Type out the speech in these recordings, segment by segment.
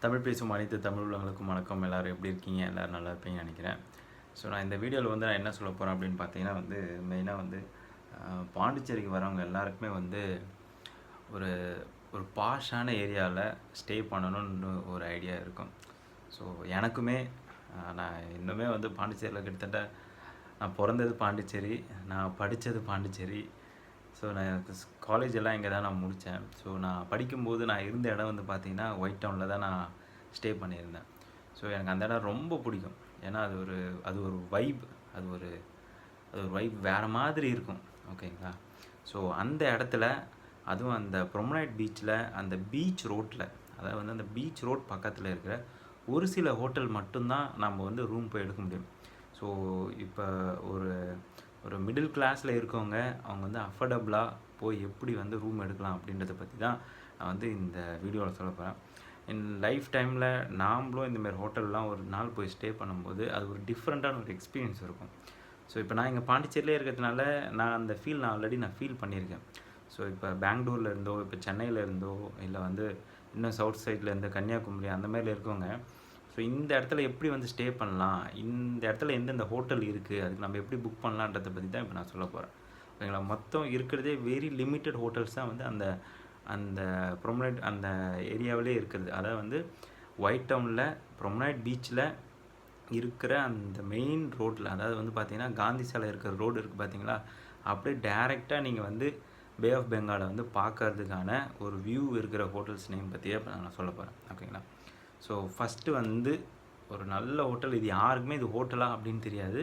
தமிழ் பேசும் அனைத்து தமிழ் உள்ளவங்களுக்கும் வணக்கம். எல்லோரும் எப்படி இருக்கீங்க? எல்லோரும் நல்லா இருப்பீங்கன்னு நினைக்கிறேன். ஸோ நான் இந்த வீடியோவில் வந்து நான் என்ன சொல்ல போகிறேன் அப்படின்னு பார்த்தீங்கன்னா வந்து மெயினாக வந்து பாண்டிச்சேரிக்கு வரவங்க எல்லாருக்குமே வந்து ஒரு ஒரு பாஷான ஏரியாவில் ஸ்டே பண்ணணும்னு ஒரு ஐடியா இருக்கும். ஸோ எனக்குமே நான் இன்னுமே வந்து பாண்டிச்சேரியில் கிட்டத்தட்ட நான் பிறந்தது பாண்டிச்சேரி, நான் படித்தது பாண்டிச்சேரி. ஸோ நான் எனக்கு காலேஜ் எல்லாம் இங்கே தான் நான் முடித்தேன். ஸோ நான் படிக்கும்போது நான் இருந்த இடம் வந்து பார்த்திங்கன்னா ஒயிட் டவுனில் தான் நான் ஸ்டே பண்ணியிருந்தேன். ஸோ எனக்கு அந்த இடம் ரொம்ப பிடிக்கும். ஏன்னா அது ஒரு வைப், அது ஒரு வைப் வேறு மாதிரி இருக்கும். ஓகேங்களா? ஸோ அந்த இடத்துல அதுவும் அந்த ப்ரொமனைட் பீச்சில் அந்த பீச் ரோட்டில், அதாவது வந்து அந்த பீச் ரோட் பக்கத்தில் இருக்கிற ஒரு சில ஹோட்டல் மட்டும்தான் நம்ம வந்து ரூம் போய் எடுக்க முடியும். ஸோ இப்போ ஒரு மிடில் கிளாஸில் இருக்கவங்க அவங்க வந்து அஃபோர்டபுளாக போய் எப்படி வந்து ரூம் எடுக்கலாம் அப்படின்றத பற்றி தான் நான் வந்து இந்த வீடியோவில் சொல்ல போகிறேன். என் லைஃப் டைமில் நாம்ளும் இந்தமாரி ஹோட்டல்லாம் ஒரு நாள் போய் ஸ்டே பண்ணும்போது அது ஒரு டிஃப்ரெண்ட்டான ஒரு எக்ஸ்பீரியன்ஸ் இருக்கும். ஸோ இப்போ நான் இங்கே பாண்டிச்சேரியிலே இருக்கிறதுனால நான் அந்த நான் ஆல்ரெடி ஃபீல் பண்ணியிருக்கேன். ஸோ இப்போ பெங்களூரில் இருந்தோ, இப்போ சென்னையில் இருந்தோ, இல்லை வந்து இன்னும் சவுத் சைடில் இருந்து கன்னியாகுமரி அந்த மாதிரில இருக்கவங்க ஸோ இந்த இடத்துல எப்படி வந்து ஸ்டே பண்ணலாம், இந்த இடத்துல எந்தெந்த ஹோட்டல் இருக்குது, அதுக்கு நம்ம எப்படி புக் பண்ணலான்றதை பற்றி தான் இப்போ நான் சொல்ல போகிறேன். ஓகேங்களா? மொத்தம் இருக்கிறதே வெரி லிமிட்டட் ஹோட்டல்ஸ் தான் வந்து அந்த அந்த ப்ரொமனைட் அந்த ஏரியாவிலே இருக்கிறது. அதாவது வந்து ஒயிட் டவுனில் ப்ரொமனைட் பீச்சில் இருக்கிற அந்த மெயின் ரோட்டில், அதாவது வந்து பார்த்திங்கன்னா காந்தி சாலை இருக்கிற ரோடு இருக்குது பார்த்தீங்களா, அப்படியே டேரெக்டாக நீங்கள் வந்து பே ஆஃப் பெங்காலை வந்து பார்க்கறதுக்கான ஒரு வியூ இருக்கிற ஹோட்டல்ஸ் நேம் பற்றியே இப்போ நான் சொல்ல போகிறேன். ஓகேங்களா? ஸோ ஃபஸ்ட்டு வந்து ஒரு நல்ல ஹோட்டல், இது யாருக்குமே இது ஹோட்டலா அப்படின்னு தெரியாது.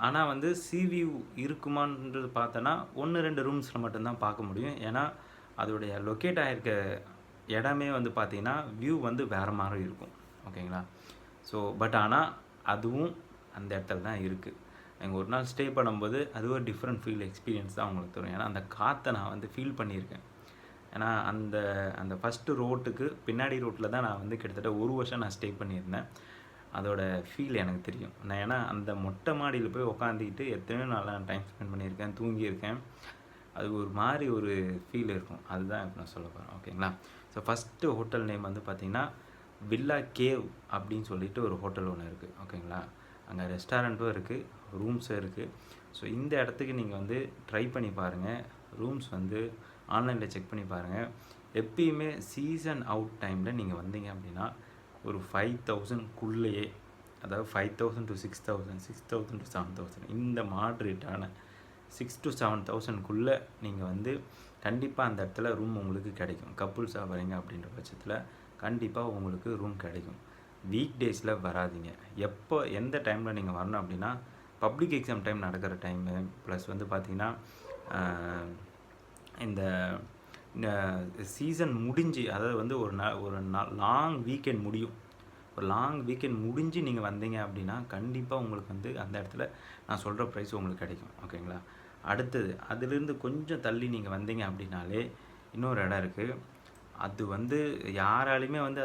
ஆனால் வந்து வியூ இருக்குமான்றது பார்த்தோன்னா 1-2 ரூம்ஸில் மட்டும்தான் பார்க்க முடியும். ஏன்னா அதோடைய லொக்கேட் ஆகிருக்க இடமே வந்து பார்த்திங்கன்னா வியூ வந்து வேறு மாதிரி இருக்கும். ஓகேங்களா? ஸோ பட் ஆனால் அதுவும் அந்த இடத்துல தான் இருக்குது. எங்கள் ஒரு நாள் ஸ்டே பண்ணும்போது அது ஒரு டிஃப்ரெண்ட் ஃபீல் எக்ஸ்பீரியன்ஸ் தான் உங்களுக்கு தரும். ஏன்னா அந்த காற்றை நான் வந்து ஃபீல் பண்ணியிருக்கேன். ஏன்னா அந்த அந்த ஃபஸ்ட்டு ரோட்டுக்கு பின்னாடி ரோட்டில் தான் நான் வந்து கிட்டத்தட்ட 1 வருஷம் நான் ஸ்டே பண்ணியிருந்தேன். அதோட ஃபீல் எனக்கு தெரியும். நான் ஏன்னா அந்த மொட்டை மாடியில் போய் உட்காந்துக்கிட்டு எத்தனையோ நாளாக நான் டைம் ஸ்பெண்ட் பண்ணியிருக்கேன், தூங்கியிருக்கேன். அது ஒரு மாதிரி ஒரு ஃபீல் இருக்கும். அதுதான் இப்போ நான் சொல்ல போகிறேன். ஓகேங்களா? ஸோ ஃபஸ்ட்டு ஹோட்டல் நேம் வந்து பார்த்திங்கன்னா வில்லா கேவ் அப்படின்னு சொல்லிட்டு ஒரு ஹோட்டல் ஒன்று இருக்குது. ஓகேங்களா? அங்கே ரெஸ்டாரண்ட்டும் இருக்குது, ரூம்ஸும் இருக்குது. ஸோ இந்த இடத்துக்கு நீங்கள் வந்து ட்ரை பண்ணி பாருங்கள். ரூம்ஸ் வந்து ஆன்லைனில் செக் பண்ணி பாருங்கள். எப்பயுமே சீசன் அவுட் டைமில் நீங்கள் வந்தீங்க அப்படின்னா ஒரு 5000க்குள்ளேயே, அதாவது 5000 to 6000, 6000 to 7000 இந்த மாட்ரேட்டான 6 to 7000க்குள்ளே நீங்கள் வந்து கண்டிப்பாக அந்த இடத்துல ரூம் உங்களுக்கு கிடைக்கும். கப்புள்ஸாக வரீங்க அப்படின்ற பட்சத்தில் கண்டிப்பாக உங்களுக்கு ரூம் கிடைக்கும். வீக் டேஸில் வராதிங்க. எப்போ எந்த டைமில் நீங்கள் வரணும் அப்படின்னா பப்ளிக் எக்ஸாம் டைம் நடக்கிற டைமு, ப்ளஸ் வந்து பார்த்திங்கன்னா இந்த சீசன் முடிஞ்சு, அதாவது வந்து ஒரு லாங் வீக்கெண்ட் முடியும். ஒரு லாங் வீக்கெண்ட் முடிஞ்சு நீங்கள் வந்தீங்க அப்படின்னா கண்டிப்பாக உங்களுக்கு வந்து அந்த இடத்துல நான் சொல்கிற ப்ரைஸ் உங்களுக்கு கிடைக்கும். ஓகேங்களா? அடுத்தது அதிலிருந்து கொஞ்சம் தள்ளி நீங்கள் வந்தீங்க அப்படின்னாலே இன்னொரு இடம் இருக்குது. அது வந்து யாராலையுமே வந்து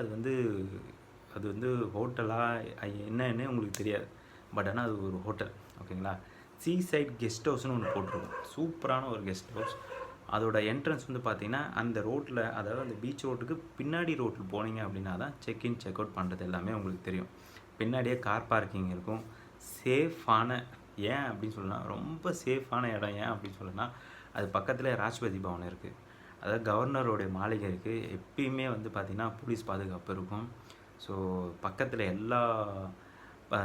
அது வந்து ஹோட்டலா என்னன்னு உங்களுக்கு தெரியாது. பட் ஆனால் அது ஒரு ஹோட்டல். ஓகேங்களா? சீசைட் கெஸ்ட் ஹவுஸ்னு ஒன்று போட்டிருக்கும். சூப்பரான ஒரு கெஸ்ட் ஹவுஸ். அதோட என்ட்ரன்ஸ் வந்து பார்த்திங்கன்னா அந்த ரோட்டில், அதாவது அந்த பீச் ரோட்டுக்கு பின்னாடி ரோட்டில் போனீங்க அப்படின்னா தான் செக்இன் செக் அவுட் பண்ணுறது எல்லாமே உங்களுக்கு தெரியும். பின்னாடியே கார் பார்க்கிங் இருக்கும். சேஃபான, ஏன் அப்படின்னு சொல்லலாம், ரொம்ப சேஃபான இடம். ஏன் அப்படின்னு சொல்லலாம், அது பக்கத்தில் ராஷ்டிரபதி பவன் இருக்குது, அதாவது கவர்னருடைய மாளிகை இருக்குது. எப்பயுமே வந்து பார்த்திங்கன்னா போலீஸ் பாதுகாப்பு இருக்கும். ஸோ பக்கத்தில் எல்லா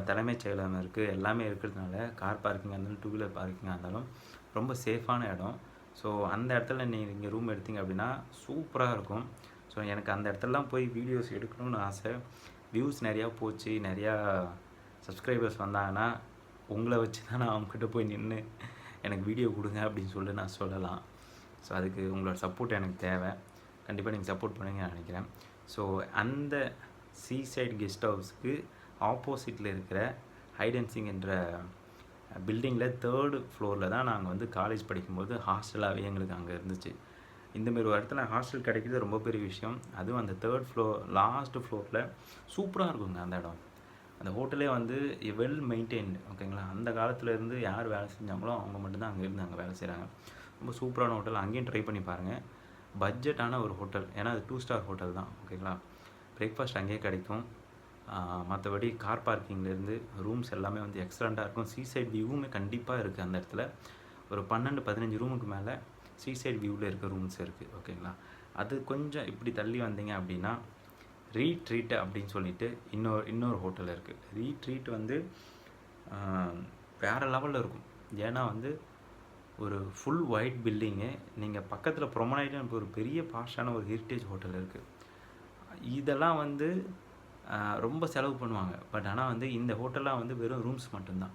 தலைமைச் செயலகம் இருக்குது, எல்லாமே இருக்கிறதுனால கார் பார்க்கிங்காக இருந்தாலும், 2 வீலர் பார்க்கிங்காக இருந்தாலும் ரொம்ப சேஃபான இடம். ஸோ அந்த இடத்துல நீங்கள் ரூம் எடுத்தீங்க அப்படின்னா சூப்பராக இருக்கும். ஸோ எனக்கு அந்த இடத்துலலாம் போய் வீடியோஸ் எடுக்கணும்னு ஆசை. வியூஸ் நிறையா போச்சு, நிறையா சப்ஸ்கிரைபர்ஸ் வந்தாங்கன்னா உங்களை வச்சு தான் நான் அவங்ககிட்ட போய் நின்று எனக்கு வீடியோ கொடுங்க அப்படின்னு சொல்லி நான் சொல்லலாம். ஸோ அதுக்கு உங்களோட சப்போர்ட் எனக்கு தேவை. கண்டிப்பாக நீங்கள் சப்போர்ட் பண்ணுவீங்கன்னு நான் நினைக்கிறேன். ஸோ அந்த சீசைட் கெஸ்ட் ஹவுஸுக்கு ஆப்போசிட்டில் இருக்கிற ஹைட் அண்ட் சீக் என்ற பில்டிங்கில் 3rd ஃப்ளோரில் தான் நாங்கள் வந்து காலேஜ் படிக்கும்போது ஹாஸ்டலாகவே எங்களுக்கு அங்கே இருந்துச்சு. இந்தமாரி ஒரு இடத்துல ஹாஸ்டல் கிடைக்கிறது ரொம்ப பெரிய விஷயம். அதுவும் அந்த 3rd ஃப்ளோர் லாஸ்ட் ஃப்ளோரில் சூப்பராக இருக்குங்க அந்த இடம். அந்த ஹோட்டலே வந்து வெல் மெயின்டைன்டு. ஓகேங்களா? அந்த காலத்துலேருந்து யார் வேலை செஞ்சாங்களோ அவங்க மட்டும்தான் அங்கே இருந்து அங்கே வேலை செய்கிறாங்க. ரொம்ப சூப்பரான ஹோட்டல். அங்கேயும் ட்ரை பண்ணி பாருங்கள். பட்ஜெட்டான ஒரு ஹோட்டல். ஏன்னா அது 2 ஸ்டார் ஹோட்டல் தான். ஓகேங்களா? பிரேக்ஃபாஸ்ட் அங்கேயே கிடைக்கும். மற்றபடி கார் பார்க்கிங்லேருந்து ரூம்ஸ் எல்லாமே வந்து எக்ஸலண்ட்டாக இருக்கும். சீசைட் வியூவுமே கண்டிப்பாக இருக்குது அந்த இடத்துல. ஒரு 12-15 ரூமுக்கு மேலே சீசைட் வியூவில் இருக்க ரூம்ஸ் இருக்குது. ஓகேங்களா? அது கொஞ்சம் இப்படி தள்ளி வந்தீங்க அப்படின்னா ரீட்ரீட் அப்படின்னு சொல்லிட்டு இன்னொரு ஹோட்டல் இருக்குது. ரீட்ரீட் வந்து வேறு லெவலில் இருக்கும். ஏன்னா வந்து ஒரு ஃபுல் ஒயிட் பில்டிங்கு, நீங்கள் பக்கத்தில் ப்ரொமனைட்னு ஒரு பெரிய பாஷான ஒரு ஹெரிட்டேஜ் ஹோட்டல் இருக்குது. இதெல்லாம் வந்து ரொம்ப செலவு பண்ணுவாங்க. பட் ஆனால் வந்து இந்த ஹோட்டல்லாம் வந்து வெறும் ரூம்ஸ் மட்டும்தான்.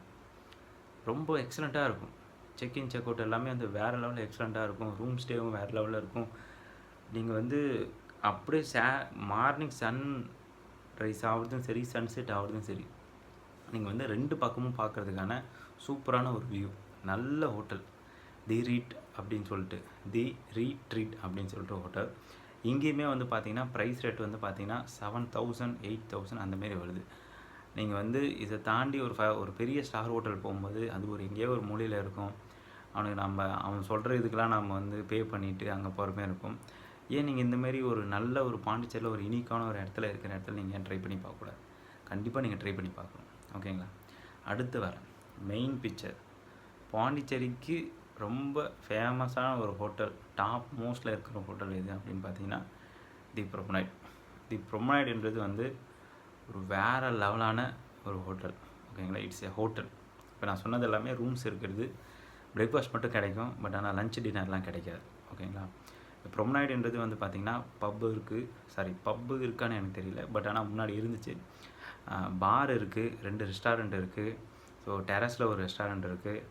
ரொம்ப எக்ஸலண்ட்டாக இருக்கும். செக்இன் செக் அவுட் எல்லாமே வந்து வேறு லெவலில் எக்ஸலண்ட்டாக இருக்கும். ரூம் ஸ்டேவும் வேறு லெவலில் இருக்கும். நீங்கள் வந்து அப்படியே மார்னிங் சன் ரைஸ் ஆகிறதும் சரி, சன்செட் ஆகிறதும் சரி, நீங்கள் வந்து 2 பக்கமும் பார்க்குறதுக்கான சூப்பரான ஒரு வியூ. நல்ல ஹோட்டல். தி ரீட்ரீட் அப்படின்னு சொல்லிட்டு ஹோட்டல். இங்கேயுமே வந்து பார்த்தீங்கன்னா ப்ரைஸ் ரேட் வந்து பார்த்தீங்கன்னா 7,000 8,000 அந்தமாரி வருது. நீங்கள் வந்து இதை தாண்டி ஒரு பெரிய ஸ்டார் ஹோட்டல் போகும்போது அது எங்கேயோ ஒரு மூலையில் இருக்கும். அவன் சொல்கிற இதுக்கெலாம் நம்ம வந்து பே பண்ணிவிட்டு அங்கே போகிற இருக்கும். ஏன் நீங்கள் இந்தமாரி ஒரு நல்ல ஒரு பாண்டிச்சேரியில் ஒரு யூனிக்கான ஒரு இடத்துல இருக்கிற இடத்துல நீங்கள் ஏன் ட்ரை பண்ணி பார்க்கக்கூடாது? கண்டிப்பாக நீங்கள் ட்ரை பண்ணி பார்க்கணும். ஓகேங்களா? அடுத்து வர மெயின் பிக்சர், பாண்டிச்சேரிக்கு ரொம்ப ஃபேமஸான ஒரு ஹோட்டல், டாப் மோஸ்ட்டில் இருக்கிற ஹோட்டல் எது அப்படின்னு பார்த்தீங்கன்னா தி ப்ரொமனைட்ன்றது வந்து ஒரு வேறு லெவலான ஒரு ஹோட்டல். ஓகேங்களா? It's a hotel. இப்போ நான் சொன்னது எல்லாமே ரூம்ஸ் இருக்கிறது, பிரேக்ஃபாஸ்ட் மட்டும் கிடைக்கும். பட் ஆனால் லஞ்ச் டின்னர்லாம் கிடைக்காது. ஓகேங்களா? ப்ரொமனைட்ன்றது வந்து பார்த்திங்கன்னா பப்பு இருக்கான்னு எனக்கு தெரியல. பட் ஆனால் முன்னாடி இருந்துச்சு. பார் இருக்குது, 2 ரெஸ்டாரண்ட் இருக்குது. ஸோ டெரஸில் ஒரு ரெஸ்டாரண்ட் இருக்குது.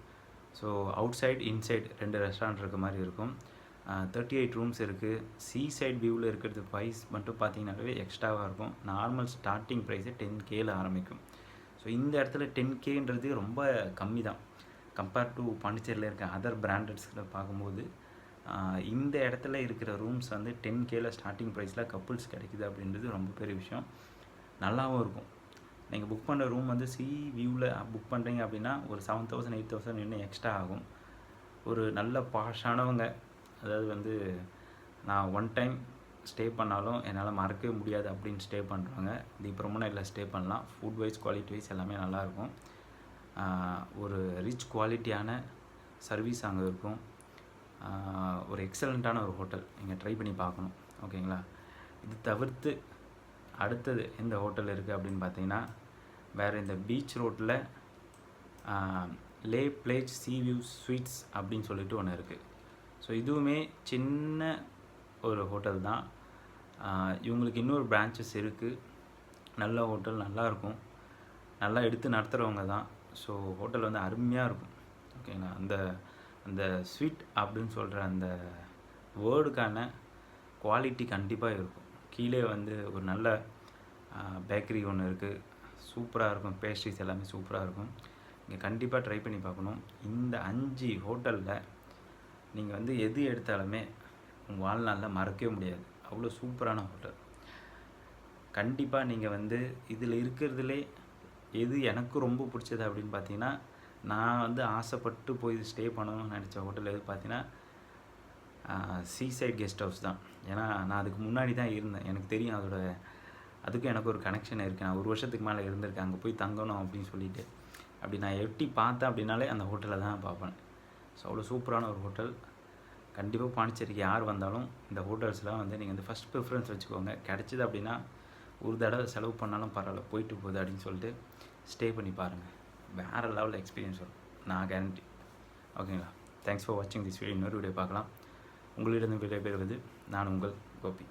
So outside inside 2 restaurant இருக்க மாதிரி இருக்கும். 38 ரூம்ஸ் இருக்குது. சைட் வியூவில் இருக்கிறது ப்ரைஸ் மட்டும் பார்த்தீங்கன்னாவே எக்ஸ்ட்ராவாக இருக்கும். நார்மல் ஸ்டார்டிங் ப்ரைஸே 10Kல ஆரம்பிக்கும். ஸோ இந்த இடத்துல 10Kன்றது ரொம்ப கம்மி தான் கம்பேர்ட் டு பாண்டிச்சேரியில் இருக்க அதர் பிராண்டட்ஸில் பார்க்கும்போது. இந்த இடத்துல இருக்கிற ரூம்ஸ் வந்து 10Kல ஸ்டார்டிங் ப்ரைஸில் கப்புள்ஸ் கிடைக்குது அப்படின்றது ரொம்ப பெரிய விஷயம். நல்லாவும் இருக்கும். நீங்கள் புக் பண்ணுற ரூம் வந்து வியூவில் புக் பண்ணுறீங்க அப்படின்னா ஒரு 7,000 8,000 இன்னும் எக்ஸ்ட்ரா ஆகும். ஒரு நல்ல பாஷானவங்க, அதாவது வந்து நான் 1 டைம் ஸ்டே பண்ணாலும் என்னால் மறக்கவே முடியாது அப்படின்னு ஸ்டே பண்ணுறாங்க. தி ப்ரொமனைட்டில் ஸ்டே பண்ணலாம். ஃபுட் வைஸ் குவாலிட்டி வைஸ் எல்லாமே நல்லாயிருக்கும். ஒரு ரிச் குவாலிட்டியான சர்வீஸ் அங்கே இருக்கும். ஒரு எக்ஸலண்ட்டான ஒரு ஹோட்டல், நீங்கள் ட்ரை பண்ணி பார்க்கணும். ஓகேங்களா? இது தவிர்த்து அடுத்தது எந்த ஹோட்டல் இருக்குது அப்படின்னு பார்த்தீங்கன்னா, வேறு இந்த பீச் ரோட்டில் லே பிளேஜ் சீ வியூ ஸ்வீட்ஸ் அப்படின்னு சொல்லிட்டு ஒன்று இருக்குது. ஸோ இதுவுமே சின்ன ஒரு ஹோட்டல் தான். இவங்களுக்கு இன்னொரு பிரான்ச்சஸ் இருக்குது. நல்ல ஹோட்டல், நல்லாயிருக்கும். நல்லா எடுத்து நடத்துகிறவங்க தான். ஸோ ஹோட்டல் வந்து அருமையாக இருக்கும். ஓகேங்களா? அந்த ஸ்வீட் அப்படின்னு சொல்கிற அந்த வேர்டுக்கான குவாலிட்டி கண்டிப்பாக இருக்கும். கீழே வந்து ஒரு நல்ல பேக்கரி ஒன்று இருக்குது. சூப்பராக இருக்கும். பேஸ்ட்ரிஸ் எல்லாமே சூப்பராக இருக்கும். நீங்கள் கண்டிப்பாக ட்ரை பண்ணி பார்க்கணும். இந்த 5 ஹோட்டலில் நீங்கள் வந்து எது எடுத்தாலுமே உங்கள் வாழ்நாளில் மறக்கவே முடியாது. அவ்வளோ சூப்பரான ஹோட்டல். கண்டிப்பாக நீங்கள் வந்து இதில் இருக்கிறதுலே எது எனக்கு ரொம்ப பிடிச்சது அப்படின்னு பார்த்தீங்கன்னா, நான் வந்து ஆசைப்பட்டு போய் ஸ்டே பண்ணணும்னு நினச்ச ஹோட்டல் எது பார்த்தீங்கன்னா சைட் கெஸ்ட் ஹவுஸ் தான். ஏன்னா நான் அதுக்கு முன்னாடி தான் இருந்தேன். எனக்கு தெரியும் அதுக்கும் எனக்கு ஒரு கனெக்ஷன் இருக்குது. நான் 1 வருஷத்துக்கு மேலே இருந்திருக்கேன் அங்கே போய் தங்கணும் அப்படின்னு சொல்லிட்டு. அப்படி நான் எட்டி பார்த்தேன் அப்படின்னாலே அந்த ஹோட்டலில் தான் பார்ப்பேன். ஸோ அவ்வளோ சூப்பரான ஒரு ஹோட்டல். கண்டிப்பாக பாண்டிச்சேரிக்கு யார் வந்தாலும் இந்த ஹோட்டல்ஸ்லாம் வந்து நீங்கள் வந்து ஃபஸ்ட் ப்ரிஃபரன்ஸ் வச்சுக்கோங்க. கிடச்சிது அப்படின்னா ஒரு தடவை செலவு பண்ணாலும் பரவாயில்ல, போயிட்டு போகுது அப்படின்னு சொல்லிட்டு ஸ்டே பண்ணி பாருங்கள். வேறு லெவலில் எக்ஸ்பீரியன்ஸ் வரும், நான் கேரண்டி. ஓகேங்களா? தேங்க்ஸ் ஃபார் வாட்சிங் திஸ் வீடியோ. இன்னொரு வீடியோ பார்க்கலாம். உங்களிடம் விடைபெறுவது நான் உங்கள் கோபி.